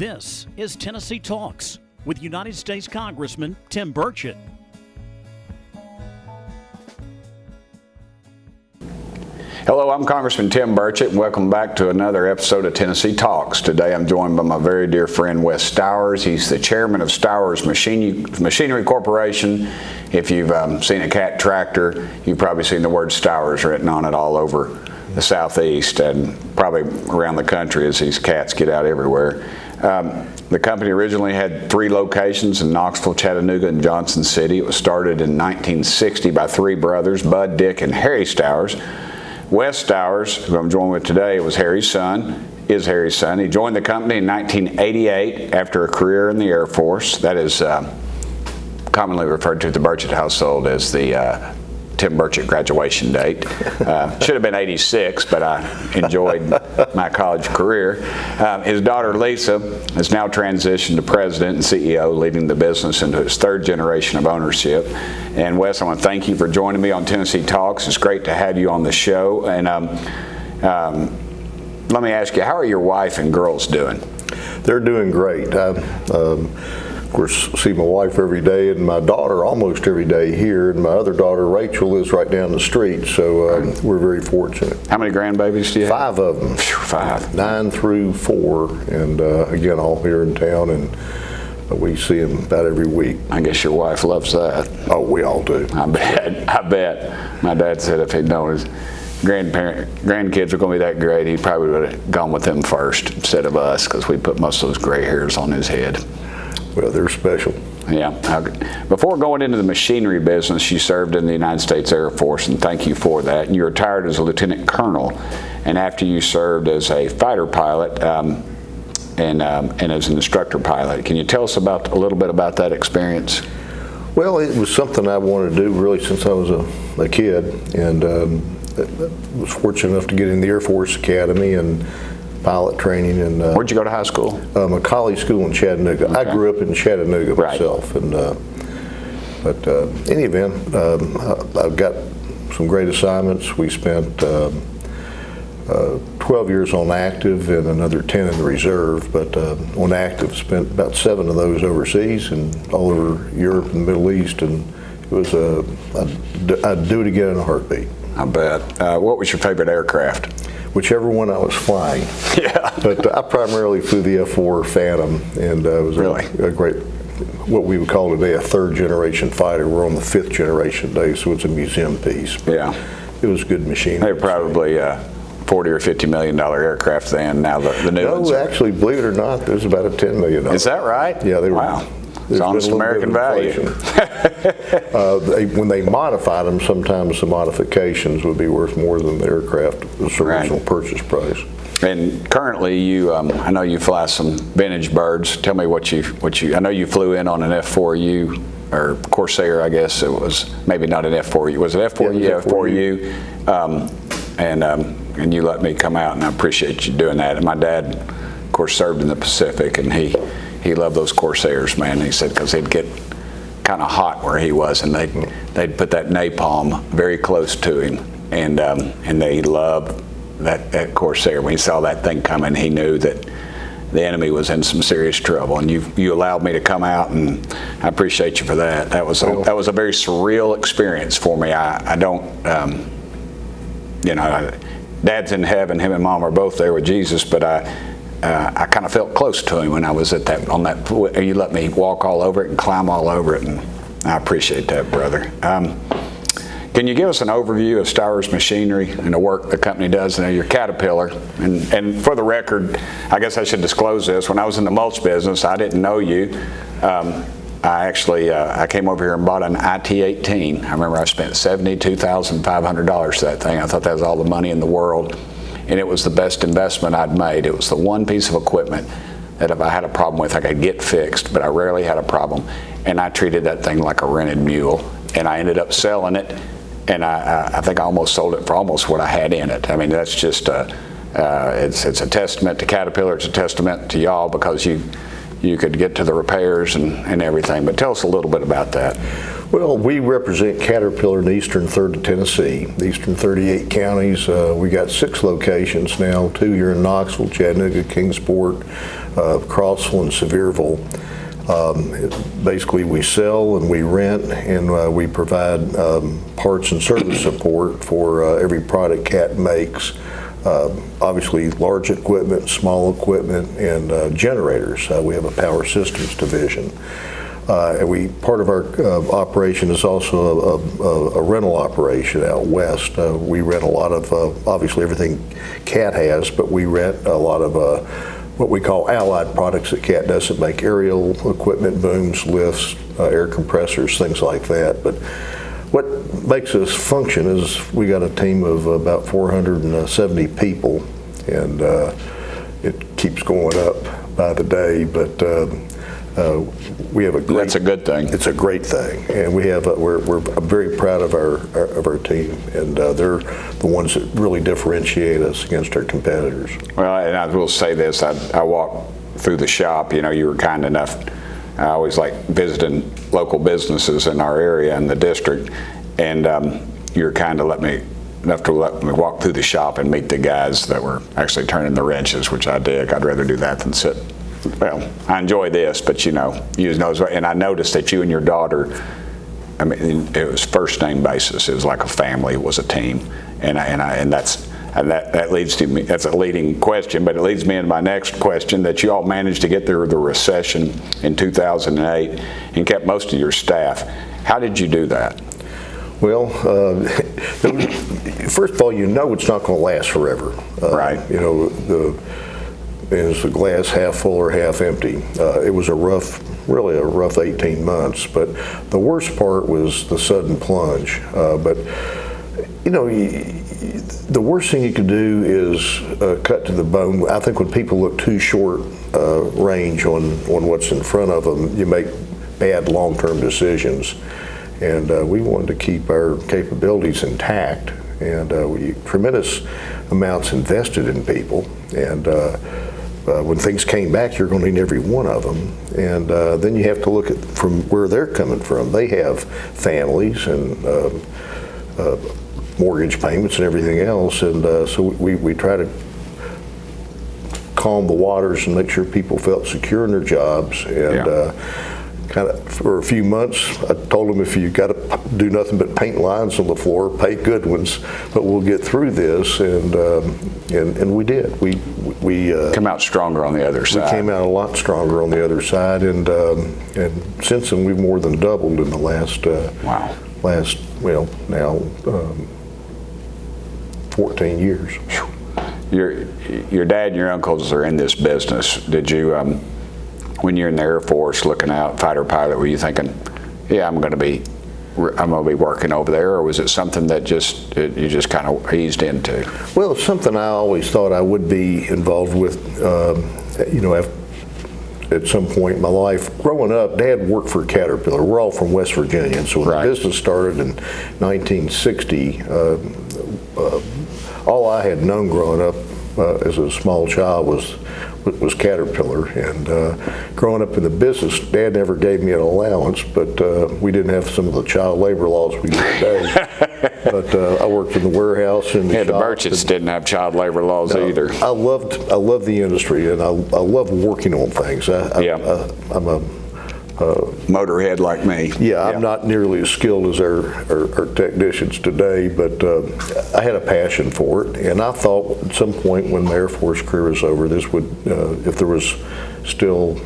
This is Tennessee Talks with United States Congressman Tim Burchett. Hello, I'm Congressman Tim Burchett, and welcome back to another episode of Tennessee Talks. Today I'm joined by my very dear friend Wes Stowers. He's the chairman of Stowers Machinery Corporation. If you've seen a cat tractor, you've probably seen the word Stowers written on it all over the southeast and probably around the country as these cats get out everywhere. The company originally had 3 locations in Knoxville, Chattanooga, and Johnson City. It was started in 1960 by 3 brothers, Bud, Dick, and Harry Stowers. Wes Stowers, who I'm joined with today, is Harry's son. He joined the company in 1988 after a career in the Air Force. That is commonly referred to the Burchett household as the Tim Burchett graduation date. Should have been 86, but I enjoyed my college career. His daughter Lisa has now transitioned to president and CEO, leading the business into its 3rd generation of ownership. And Wes, I want to thank you for joining me on Tennessee Talks. It's great to have you on the show. And let me ask you, how are your wife and girls doing? They're doing great. Of course, see my wife every day and my daughter almost every day here, and my other daughter Rachel lives right down the street, so we're very fortunate. How many grandbabies do you have? 5 of them. 5. 9 through 4, and again, all here in town, and we see them about every week. I guess your wife loves that. Oh, we all do. I bet. My dad said if he'd known his grandkids were going to be that great, he probably would have gone with them first instead of us, because we put most of those gray hairs on his head. Well, they're special. Yeah. Before going into the machinery business, you served in the United States Air Force, and thank you for that. And you retired as a lieutenant colonel, and after you served as a fighter pilot and as an instructor pilot. Can you tell us a little bit about that experience? Well, it was something I wanted to do really since I was a kid, and was fortunate enough to get in the Air Force Academy and pilot training. And where'd you go to high school? A college school in Chattanooga. Okay. I grew up in Chattanooga myself, and but in any event, I've got some great assignments. We spent 12 years on active and another 10 in the reserve, but on active spent about 7 of those overseas and all over Europe and the Middle East, and it was I'd do it again in a heartbeat. I bet. What was your favorite aircraft? Whichever one I was flying. Yeah. But I primarily flew the F-4 Phantom, and it was a great, what we would call today a 3rd generation fighter. We're on the 5th generation today, so it's a museum piece. But yeah. It was a good machine. They were probably $40 or $50 million aircraft then. Now the new ones. No, actually, believe it or not, there's about a $10 million. Is that right? Yeah, they were. Wow. It's honest American value. When they modified them, sometimes the modifications would be worth more than the aircraft's original purchase price. And currently, you I know you fly some vintage birds. Tell me what you. I know you flew in on an F4U or Corsair. I guess it was maybe not an F4U. Was it F4U? Yeah, F4U. And you let me come out, and I appreciate you doing that. And my dad, of course, served in the Pacific, and he loved those Corsairs, man. He said because they'd get kind of hot where he was, and they'd put that napalm very close to him, and they loved that Corsair. When he saw that thing coming, he knew that the enemy was in some serious trouble. And you allowed me to come out, and I appreciate you for that. That was a very surreal experience for me. I don't, Dad's in heaven. Him and Mom are both there with Jesus, but I kind of felt close to him when I was at that. You let me walk all over it and climb all over it, and I appreciate that, brother. Can you give us an overview of Stowers Machinery and the work the company does? You're Caterpillar, and for the record, I guess I should disclose this. When I was in the mulch business, I didn't know you. I came over here and bought an IT-18. I remember I spent $72,500 for that thing. I thought that was all the money in the world. And it was the best investment I'd made. It was the one piece of equipment that if I had a problem with, I could get fixed, but I rarely had a problem. And I treated that thing like a rented mule. And I ended up selling it, and I think I almost sold it for almost what I had in it. I mean, that's just it's a testament to Caterpillar. It's a testament to y'all, because you could get to the repairs and everything. But tell us a little bit about that. Well, we represent Caterpillar in the eastern third of Tennessee, the eastern 38 counties. We got 6 locations now, 2 here in Knoxville, Chattanooga, Kingsport, Crossville, and Sevierville. Basically, we sell and we rent, and we provide parts and service support for every product CAT makes. Obviously, large equipment, small equipment, and generators. We have a power systems division. And part of our operation is also a rental operation out west. We rent a lot of, obviously everything CAT has, but we rent a lot of what we call allied products that CAT doesn't make: aerial equipment, booms, lifts, air compressors, things like that. But what makes us function is we got a team of about 470 people, and it keeps going up by the day, but we have a great. That's a good thing. It's a great thing, and we have. We're very proud of our team, and they're the ones that really differentiate us against our competitors. Well, and I will say this: I walked through the shop. You know, you were kind enough. I always like visiting local businesses in our area and the district, and you were kind of enough to let me walk through the shop and meet the guys that were actually turning the wrenches, which I dig. I'd rather do that than sit. Well, I enjoy this, but you know, and I noticed that you and your daughter, I mean, it was first name basis. It was like a family. It was a team, and that leads to me. That's a leading question, but it leads me into my next question. That you all managed to get through the recession in 2008 and kept most of your staff. How did you do that? Well, first of all, you know it's not going to last forever. Right. You know, is the glass half full or half empty? It was really a rough 18 months, but the worst part was the sudden plunge. But you know, the worst thing you could do is cut to the bone. I think when people look too short range on what's in front of them, you make bad long-term decisions. And we wanted to keep our capabilities intact, and tremendous amounts invested in people. And when things came back, you're going to need every one of them. And then you have to look at from where they're coming from. They have families and mortgage payments and everything else. And so we try to calm the waters and make sure people felt secure in their jobs. And kind of for a few months, I told them, if you've got to do nothing but paint lines on the floor, paint good ones, but we'll get through this, and we did. We come out stronger on the other side. We came out a lot stronger on the other side, and since then we've more than doubled in the last now 14 years. Your dad and your uncles are in this business. Did you? When you're in the Air Force looking out, fighter pilot, were you thinking, yeah, I'm going to be working over there, or was it something that you just kind of eased into? Well, it's something I always thought I would be involved with. You know, at some point in my life, growing up, Dad worked for Caterpillar. We're all from West Virginia, and so when the business started in 1960, all I had known growing up as a small child was Caterpillar, and growing up in the business, Dad never gave me an allowance, but we didn't have some of the child labor laws we do today. But I worked in the warehouse and the Burchetts didn't have child labor laws either. I love the industry, and I love working on things. I'm a motorhead like me. Yeah, I'm not nearly as skilled as our technicians today, but I had a passion for it, and I thought at some point when the Air Force career was over, this would, if there was still,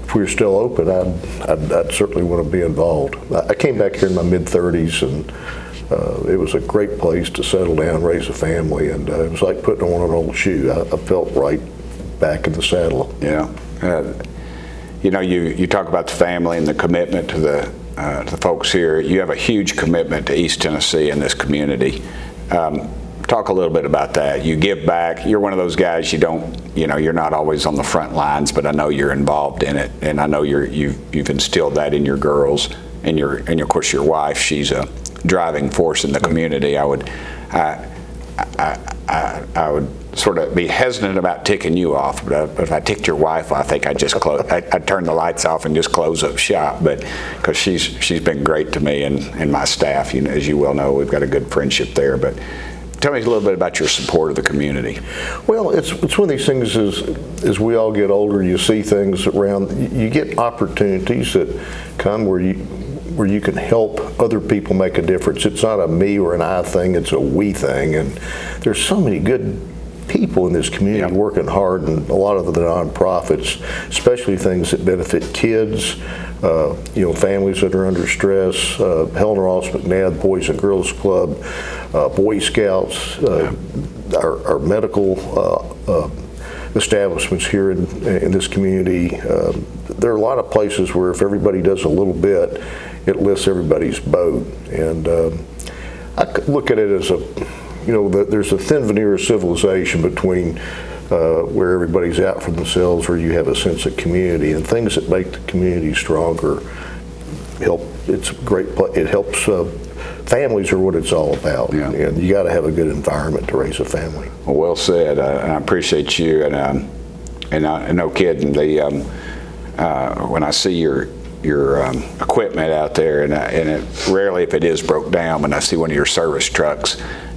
if we were still open, I'd certainly want to be involved. I came back here in my mid-30s, and it was a great place to settle down, raise a family, and it was like putting on an old shoe. I felt right back in the saddle. Yeah. You know, you talk about the family and the commitment to the folks here. You have a huge commitment to East Tennessee and this community. Talk a little bit about that. You give back. You're one of those guys. You're not always on the front lines, but I know you're involved in it, and I know you've instilled that in your girls, and of course your wife. She's a driving force in the community. I would sort of be hesitant about ticking you off, but if I ticked your wife, I think I'd just I'd turn the lights off and just close up shop. But because she's been great to me and my staff, as you well know, we've got a good friendship there. But tell me a little bit about your support of the community. Well, it's one of these things as we all get older, you see things around, you get opportunities that come where you can help other people make a difference. It's not a me or an I thing, it's a we thing. And there's so many good people in this community working hard, and a lot of the nonprofits, especially things that benefit kids, families that are under stress, Helen Ross McNabb Boys and Girls Club, Boy Scouts, our medical establishments here in this community. There are a lot of places where if everybody does a little bit, it lifts everybody's boat. And I look at it as there's a thin veneer of civilization between where everybody's out for themselves, where you have a sense of community, and things that make the community stronger help. It's great. It helps. Families are what it's all about, and you got to have a good environment to raise a family. Well said. I appreciate you, and no kidding. When I see your equipment out there, and it rarely, if it is broke down, when I see one of your service trucks,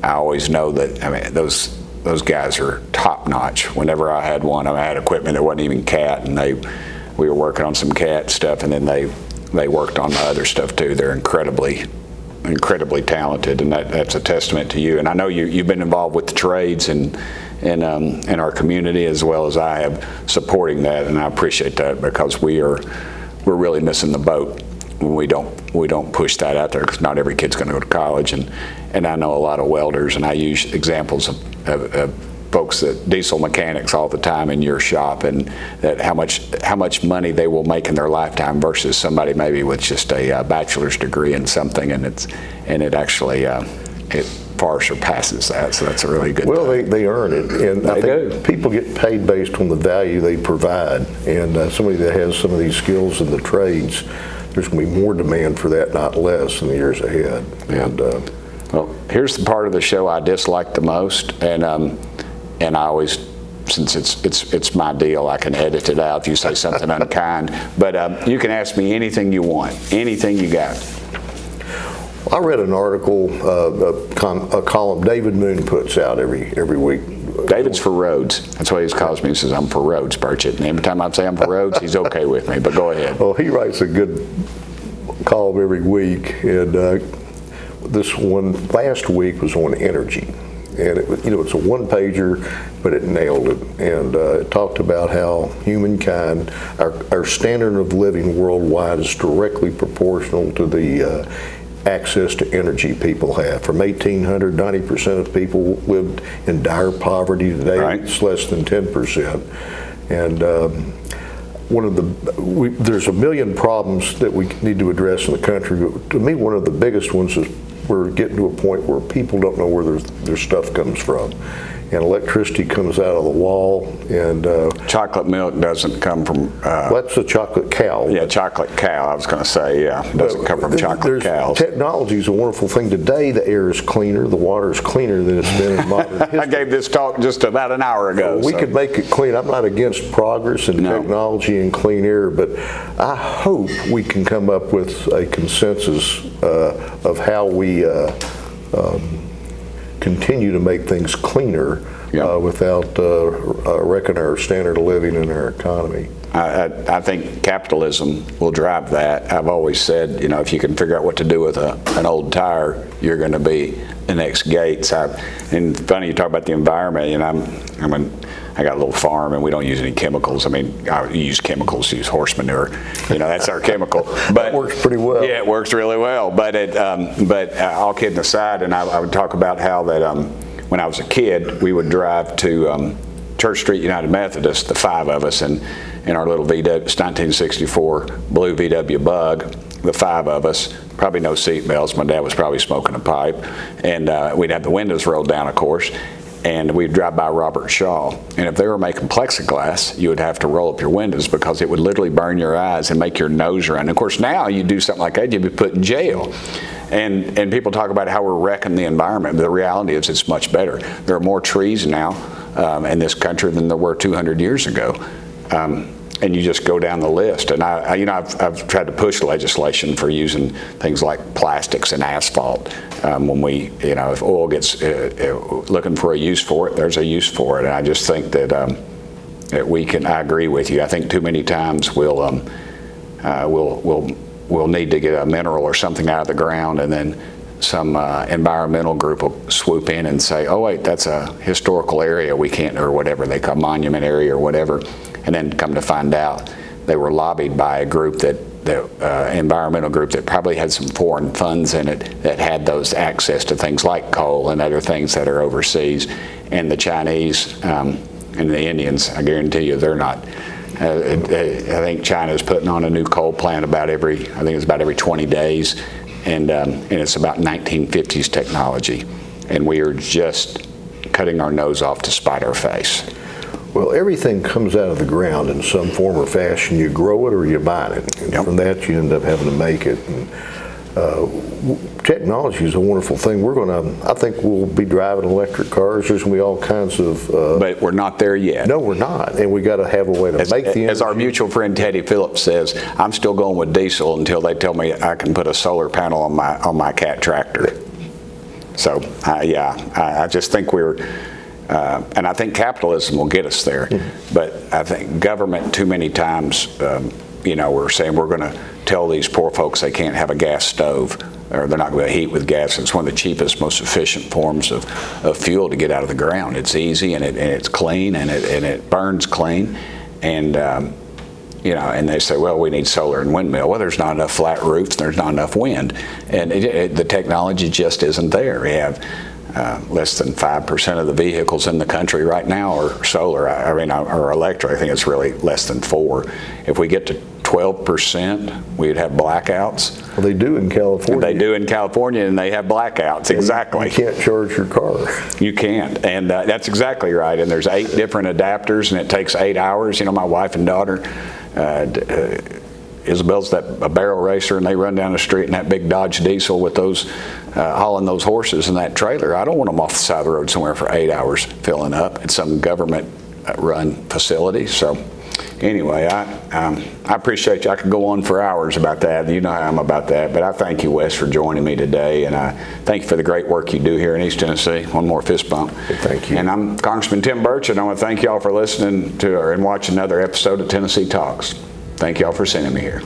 I always know that those guys are top notch. Whenever I had one, I had equipment that wasn't even cat, and we were working on some cat stuff, and then they worked on my other stuff too. They're incredibly talented, and that's a testament to you. And I know you've been involved with the trades and in our community as well as I have, supporting that, and I appreciate that, because we're really missing the boat when we don't push that out there, because not every kid's going to go to college, and I know a lot of welders, and I use examples of folks that diesel mechanics all the time in your shop, and that how much money they will make in their lifetime versus somebody maybe with just a bachelor's degree in something, and it actually it far surpasses that. So that's a really good thing. They earn it, and I think people get paid based on the value they provide, and somebody that has some of these skills in the trades, there's going to be more demand for that, not less, in the years ahead. Yeah. And well, here's the part of the show I dislike the most, and I always, since it's my deal, I can edit it out if you say something unkind. But you can ask me anything you want, anything you got. I read an article, a column David Moon puts out every week. David's for roads. That's what he calls me. He says, I'm for roads, Burchett. And every time I say I'm for roads, he's okay with me. But go ahead. Well, he writes a good column every week, and this one last week was on energy. And it's a one-pager, but it nailed it. And it talked about how humankind, our standard of living worldwide is directly proportional to the access to energy people have. From 1800, 90% of people lived in dire poverty. Today, right. It's less than 10%. And there's a million problems that we need to address in the country. But to me, one of the biggest ones is we're getting to a point where people don't know where their stuff comes from. And electricity comes out of the wall, and chocolate milk doesn't come from. That's a chocolate cow. Yeah, chocolate cow. I was going to say, it doesn't come from chocolate cows. Technology is a wonderful thing. Today, the air is cleaner, the water is cleaner than it's been in modern history. I gave this talk just about an hour ago. We could make it clean. I'm not against progress in technology and clean air, but I hope we can come up with a consensus of how we continue to make things cleaner without wrecking our standard of living and our economy. I think capitalism will drive that. I've always said, if you can figure out what to do with an old tire, you're going to be the next Gates. And funny you talk about the environment, I got a little farm and we don't use any chemicals. I use chemicals, use horse manure. That's our chemical. But it works pretty well. Yeah, it works really well. But all kidding aside, and I would talk about how that when I was a kid, we would drive to Church Street United Methodist, the five of us, and in our little VW, 1964 blue VW Bug, the five of us, probably no seat belts. My dad was probably smoking a pipe, and we'd have the windows rolled down, of course. and we'd drive by Robert Shaw, and if they were making plexiglass, you would have to roll up your windows because it would literally burn your eyes and make your nose run. Of course, now you do something like that, you'd be put in jail. And people talk about how we're wrecking the environment, but the reality is it's much better. There are more trees now in this country than there were 200 years ago. And you just go down the list. And I've tried to push legislation for using things like plastics and asphalt. When if oil gets looking for a use for it, there's a use for it. And I just think that I agree with you. I think too many times we'll need to get a mineral or something out of the ground, and then some environmental group will swoop in and say, oh wait, that's a historical area, we can't, or whatever they call monument area or whatever. And then come to find out they were lobbied by a group environmental group that probably had some foreign funds in it that had those access to things like coal and other things that are overseas. And the Chinese and the Indians, I guarantee you, they're not. I think China's putting on a new coal plant about every 20 days, and it's about 1950s technology, and we are just cutting our nose off to spite our face. Well, everything comes out of the ground in some form or fashion. You grow it or you mine it, and from that you end up having to make it. And technology is a wonderful thing. I think we'll be driving electric cars. There's going to be all kinds of. But we're not there yet. No, we're not, and we got to have a way to make the energy. As our mutual friend Teddy Phillips says, I'm still going with diesel until they tell me I can put a solar panel on my cat tractor. So I just think and I think capitalism will get us there. Mm-hmm. But I think government too many times, we're saying we're going to tell these poor folks they can't have a gas stove, or they're not going to heat with gas. It's one of the cheapest, most efficient forms of fuel to get out of the ground. It's easy, and it's clean, and it burns clean. And and they say, well, we need solar and windmill. Well, there's not enough flat roofs, there's not enough wind, and the technology just isn't there. We have less than 5% of the vehicles in the country right now are solar, or electric. I think it's really less than 4%. If we get to 12%, we'd have blackouts. Well, they do in California. They do in California, and they have blackouts, exactly. You can't charge your car. You can't, and that's exactly right. And there's 8 different adapters, and it takes 8 hours. My wife and daughter, Isabel's a barrel racer, and they run down the street in that big Dodge diesel with those hauling those horses in that trailer. I don't want them off the side of the road somewhere for 8 hours filling up at some government run facility. So anyway, I appreciate you. I could go on for hours about that. You know how I'm about that. But I thank you, Wes, for joining me today, and I thank you for the great work you do here in East Tennessee. One more fist bump. Thank you. And I'm Congressman Tim Burchett, and I want to thank you all for listening to and watching another episode of Tennessee Talks. Thank you all for sending me here.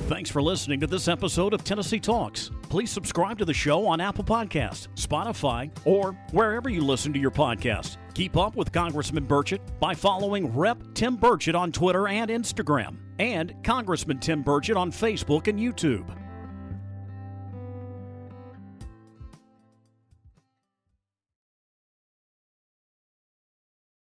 Thanks for listening to this episode of Tennessee Talks. Please subscribe to the show on Apple Podcasts, Spotify, or wherever you listen to your podcast. Keep up with Congressman Burchett by following Rep. Tim Burchett on Twitter and Instagram, and Congressman Tim Burchett on Facebook and YouTube.